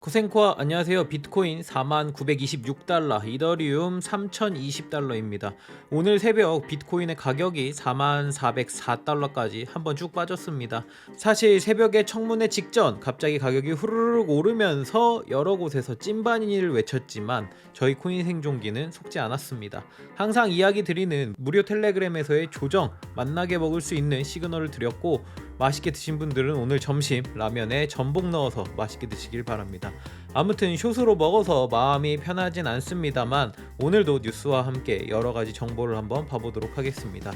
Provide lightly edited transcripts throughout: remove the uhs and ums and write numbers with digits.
코센코아 안녕하세요. 비트코인 4926달러, 이더리움 3020달러입니다. 오늘 새벽 비트코인의 가격이 4404달러까지 한번 쭉 빠졌습니다. 사실 새벽에 청문회 직전 갑자기 가격이 후루룩 오르면서 여러 곳에서 찐반인을 외쳤지만 저희 코인 생존기는 속지 않았습니다. 항상 이야기 드리는 무료 텔레그램에서의 조정, 만나게 먹을 수 있는 시그널을 드렸고, 맛있게 드신 분들은 오늘 점심 라면에 전복 넣어서 맛있게 드시길 바랍니다. 아무튼 숏으로 먹어서 마음이 편하진 않습니다만 오늘도 뉴스와 함께 여러가지 정보를 한번 봐보도록 하겠습니다.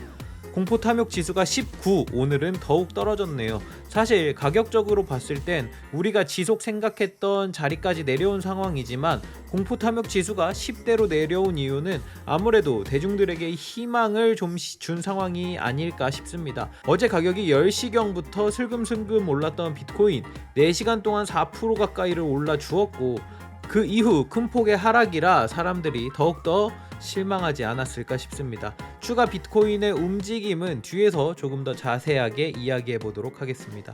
공포 탐욕 지수가 19, 오늘은 더욱 떨어졌네요. 사실 가격적으로 봤을 땐 우리가 지속 생각했던 자리까지 내려온 상황이지만 공포 탐욕 지수가 10대로 내려온 이유는 아무래도 대중들에게 희망을 좀 준 상황이 아닐까 싶습니다. 어제 가격이 10시경부터 슬금슬금 올랐던 비트코인 4시간 동안 4% 가까이를 올라 주었고, 그 이후 큰 폭의 하락이라 사람들이 더욱더 실망하지 않았을까 싶습니다. 추가 비트코인의 움직임은 뒤에서 조금 더 자세하게 이야기해 보도록 하겠습니다.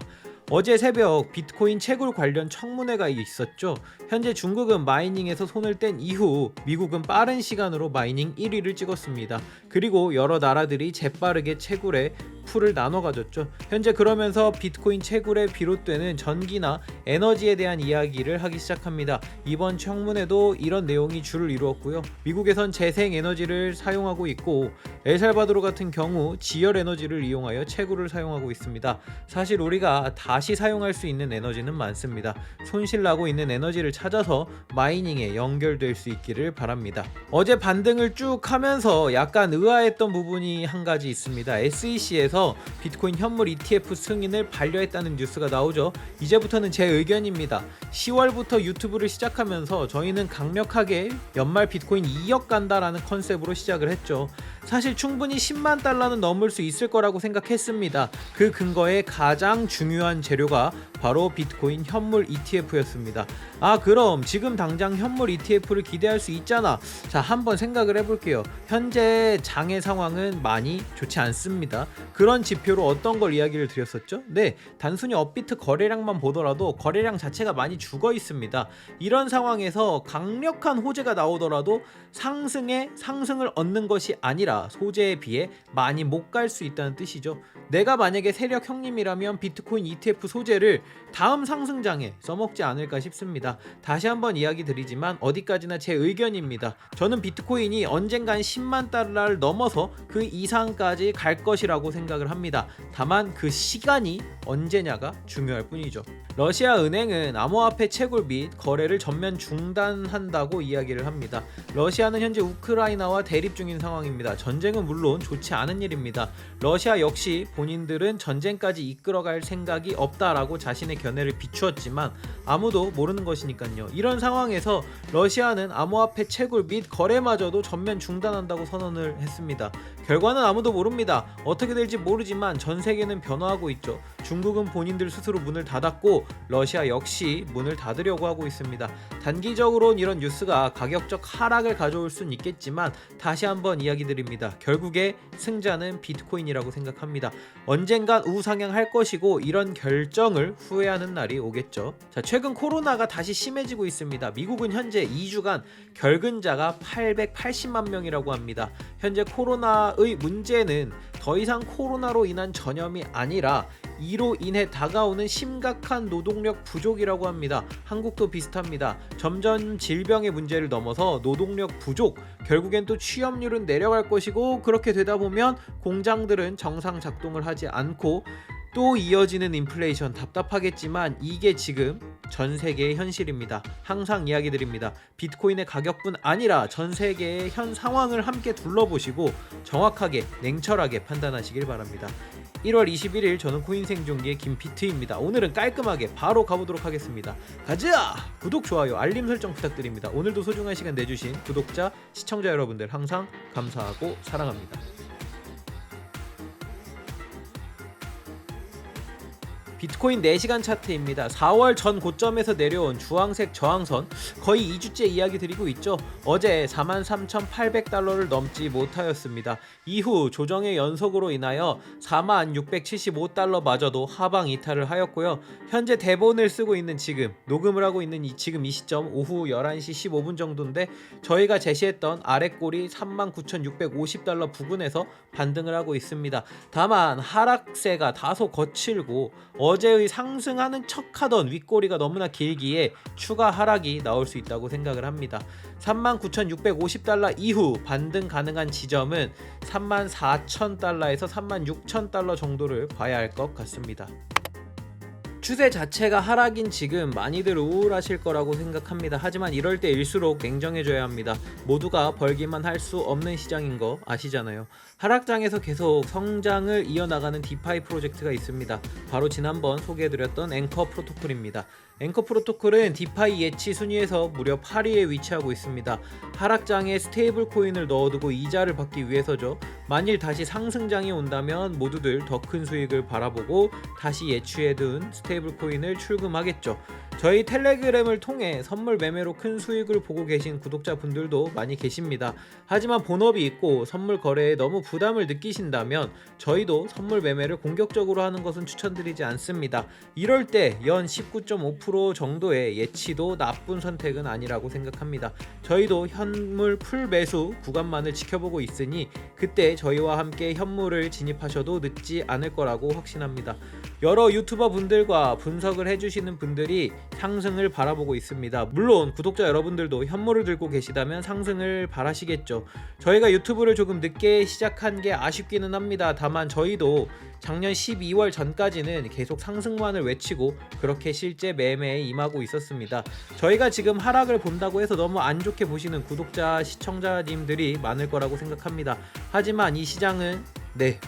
어제 새벽 비트코인 채굴 관련 청문회가 있었죠. 현재 중국은 마이닝에서 손을 뗀 이후 미국은 빠른 시간으로 마이닝 1위를 찍었습니다. 그리고 여러 나라들이 재빠르게 채굴에 풀을 나눠 가졌죠. 현재 그러면서 비트코인 채굴에 비롯되는 전기나 에너지에 대한 이야기를 하기 시작합니다. 이번 청문회도 이런 내용이 주를 이루었고요. 미국에선 재생 에너지를 사용하고 있고, 엘살바도르 같은 경우 지열 에너지를 이용하여 채굴을 사용하고 있습니다. 사실 우리가 다시 사용할 수 있는 에너지는 많습니다. 손실나고 있는 에너지를 찾아서 마이닝에 연결될 수 있기를 바랍니다. 어제 반등을 쭉 하면서 약간 의아했던 부분이 한 가지 있습니다. SEC에서 비트코인 현물 ETF 승인을 반려했다는 뉴스가 나오죠. 이제부터는 제 의견입니다. 10월부터 유튜브를 시작하면서 저희는 강력하게 연말 비트코인 2억 간다라는 컨셉으로 시작을 했죠. 사실 충분히 10만 달러는 넘을 수 있을 거라고 생각했습니다. 그 근거의 가장 중요한 재료가 바로 비트코인 현물 ETF였습니다. 그럼 지금 당장 현물 ETF를 기대할 수 있잖아. 자, 한번 생각을 해볼게요. 현재 장의 상황은 많이 좋지 않습니다. 그런 지표로 어떤 걸 이야기를 드렸었죠? 네, 단순히 업비트 거래량만 보더라도 거래량 자체가 많이 죽어 있습니다. 이런 상황에서 강력한 호재가 나오더라도 상승을 얻는 것이 아니라 소재에 비해 많이 못 갈 수 있다는 뜻이죠. 내가 만약에 세력 형님이라면 비트코인 ETF 소재를 다음 상승장에 써먹지 않을까 싶습니다. 다시 한번 이야기 드리지만 어디까지나 제 의견입니다. 저는 비트코인이 언젠간 10만 달러를 넘어서 그 이상까지 갈 것이라고 생각을 합니다. 다만 그 시간이 언제냐가 중요할 뿐이죠. 러시아 은행은 암호화폐 채굴 및 거래를 전면 중단한다고 이야기를 합니다. 러시아는 현재 우크라이나와 대립 중인 상황입니다. 전쟁은 물론 좋지 않은 일입니다. 러시아 역시 본인들은 전쟁까지 이끌어갈 생각이 없다라고 자신의 견해를 비추었지만 아무도 모르는 것이니까요. 이런 상황에서 러시아는 암호화폐 채굴 및 거래마저도 전면 중단한다고 선언을 했습니다. 결과는 아무도 모릅니다. 어떻게 될지 모르지만 전 세계는 변화하고 있죠. 중국은 본인들 스스로 문을 닫았고 러시아 역시 문을 닫으려고 하고 있습니다. 단기적으로는 이런 뉴스가 가격적 하락을 가져올 수는 있겠지만 다시 한번 이야기 드립니다. 결국에 승자는 비트코인이라고 생각합니다. 언젠간 우상향할 것이고 이런 결정을 후회하는 날이 오겠죠. 자, 최근 코로나가 다시 심해지고 있습니다. 미국은 현재 2주간 결근자가 880만 명이라고 합니다. 현재 코로나의 문제는 더 이상 코로나로 인한 전염이 아니라 이로 인해 다가오는 심각한 노동력 부족이라고 합니다. 한국도 비슷합니다. 점점 질병의 문제를 넘어서 노동력 부족, 결국엔 또 취업률은 내려갈 것이고, 그렇게 되다 보면 공장들은 정상 작동을 하지 않고 또 이어지는 인플레이션, 답답하겠지만 이게 지금 전 세계의 현실입니다. 항상 이야기 드립니다. 비트코인의 가격뿐 아니라 전 세계의 현 상황을 함께 둘러보시고 정확하게 냉철하게 판단하시길 바랍니다. 1월 21일 저는 코인 생존기의 김피트입니다. 오늘은 깔끔하게 바로 가보도록 하겠습니다. 가자! 구독, 좋아요, 알림 설정 부탁드립니다. 오늘도 소중한 시간 내주신 구독자, 시청자 여러분들 항상 감사하고 사랑합니다. 비트코인 4시간 차트입니다. 4월 전 고점에서 내려온 주황색 저항선 거의 2주째 이야기 드리고 있죠. 어제 43,800달러를 넘지 못하였습니다. 이후 조정의 연속으로 인하여 4675달러마저도 하방 이탈을 하였고요. 현재 대본을 쓰고 있는 지금, 녹음을 하고 있는 지금 이 시점 오후 11시 15분 정도인데 저희가 제시했던 아랫골이 39,650달러 부근에서 반등을 하고 있습니다. 다만 하락세가 다소 거칠고 어제의 상승하는 척하던 윗꼬리가 너무나 길기에 추가 하락이 나올 수 있다고 생각을 합니다. 39,650달러 이후 반등 가능한 지점은 34,000달러에서 36,000달러 정도를 봐야 할 것 같습니다. 추세 자체가 하락인 지금 많이들 우울하실 거라고 생각합니다. 하지만 이럴 때일수록 냉정해져야 합니다. 모두가 벌기만 할 수 없는 시장인 거 아시잖아요. 하락장에서 계속 성장을 이어나가는 디파이 프로젝트가 있습니다. 바로 지난번 소개해드렸던 앵커 프로토콜입니다. 앵커 프로토콜은 디파이 예치 순위에서 무려 8위에 위치하고 있습니다. 하락장에 스테이블 코인을 넣어두고 이자를 받기 위해서죠. 만일 다시 상승장이 온다면 모두들 더 큰 수익을 바라보고 다시 예치해둔 스테이블 코인을 출금하겠죠. 저희 텔레그램을 통해 선물 매매로 큰 수익을 보고 계신 구독자분들도 많이 계십니다. 하지만 본업이 있고 선물 거래에 너무 부담을 느끼신다면 저희도 선물 매매를 공격적으로 하는 것은 추천드리지 않습니다. 이럴 때 연 19.5% 정도의 예치도 나쁜 선택은 아니라고 생각합니다. 저희도 현물 풀 매수 구간만을 지켜보고 있으니 그때 저희와 함께 현물을 진입하셔도 늦지 않을 거라고 확신합니다. 여러 유튜버 분들과 분석을 해주시는 분들이 상승을 바라보고 있습니다. 물론 구독자 여러분들도 현물을 들고 계시다면 상승을 바라시겠죠. 저희가 유튜브를 조금 늦게 시작한 게 아쉽기는 합니다. 다만 저희도 작년 12월 전까지는 계속 상승만을 외치고 그렇게 실제 매매에 임하고 있었습니다. 저희가 지금 하락을 본다고 해서 너무 안 좋게 보시는 구독자, 시청자님들이 많을 거라고 생각합니다. 하지만 이 시장은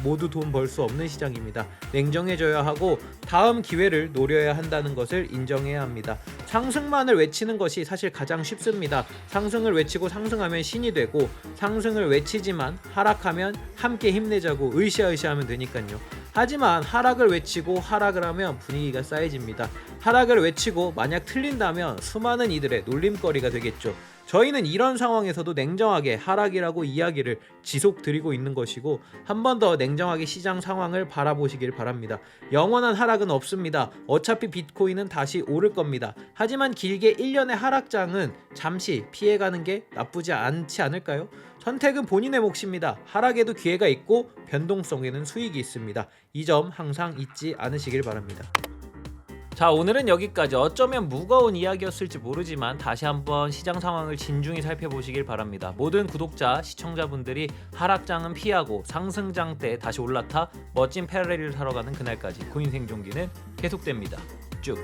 모두 돈 벌 수 없는 시장입니다. 냉정해져야 하고 다음 기회를 노려야 한다는 것을 인정해야 합니다. 상승만을 외치는 것이 사실 가장 쉽습니다. 상승을 외치고 상승하면 신이 되고 상승을 외치지만 하락하면 함께 힘내자고 으쌰으쌰 하면 되니까요. 하지만 하락을 외치고 하락을 하면 분위기가 싸해집니다. 하락을 외치고 만약 틀린다면 수많은 이들의 놀림거리가 되겠죠. 저희는 이런 상황에서도 냉정하게 하락이라고 이야기를 지속 드리고 있는 것이고 한 번 더 냉정하게 시장 상황을 바라보시길 바랍니다. 영원한 하락은 없습니다. 어차피 비트코인은 다시 오를 겁니다. 하지만 길게 1년의 하락장은 잠시 피해가는 게 나쁘지 않지 않을까요? 선택은 본인의 몫입니다. 하락에도 기회가 있고 변동성에는 수익이 있습니다. 이 점 항상 잊지 않으시길 바랍니다. 자, 오늘은 여기까지. 어쩌면 무거운 이야기였을지 모르지만 다시 한번 시장 상황을 진중히 살펴보시길 바랍니다. 모든 구독자, 시청자분들이 하락장은 피하고 상승장 때 다시 올라타 멋진 페라리를 사러 가는 그날까지 코인 생존기는 계속됩니다. 쭉.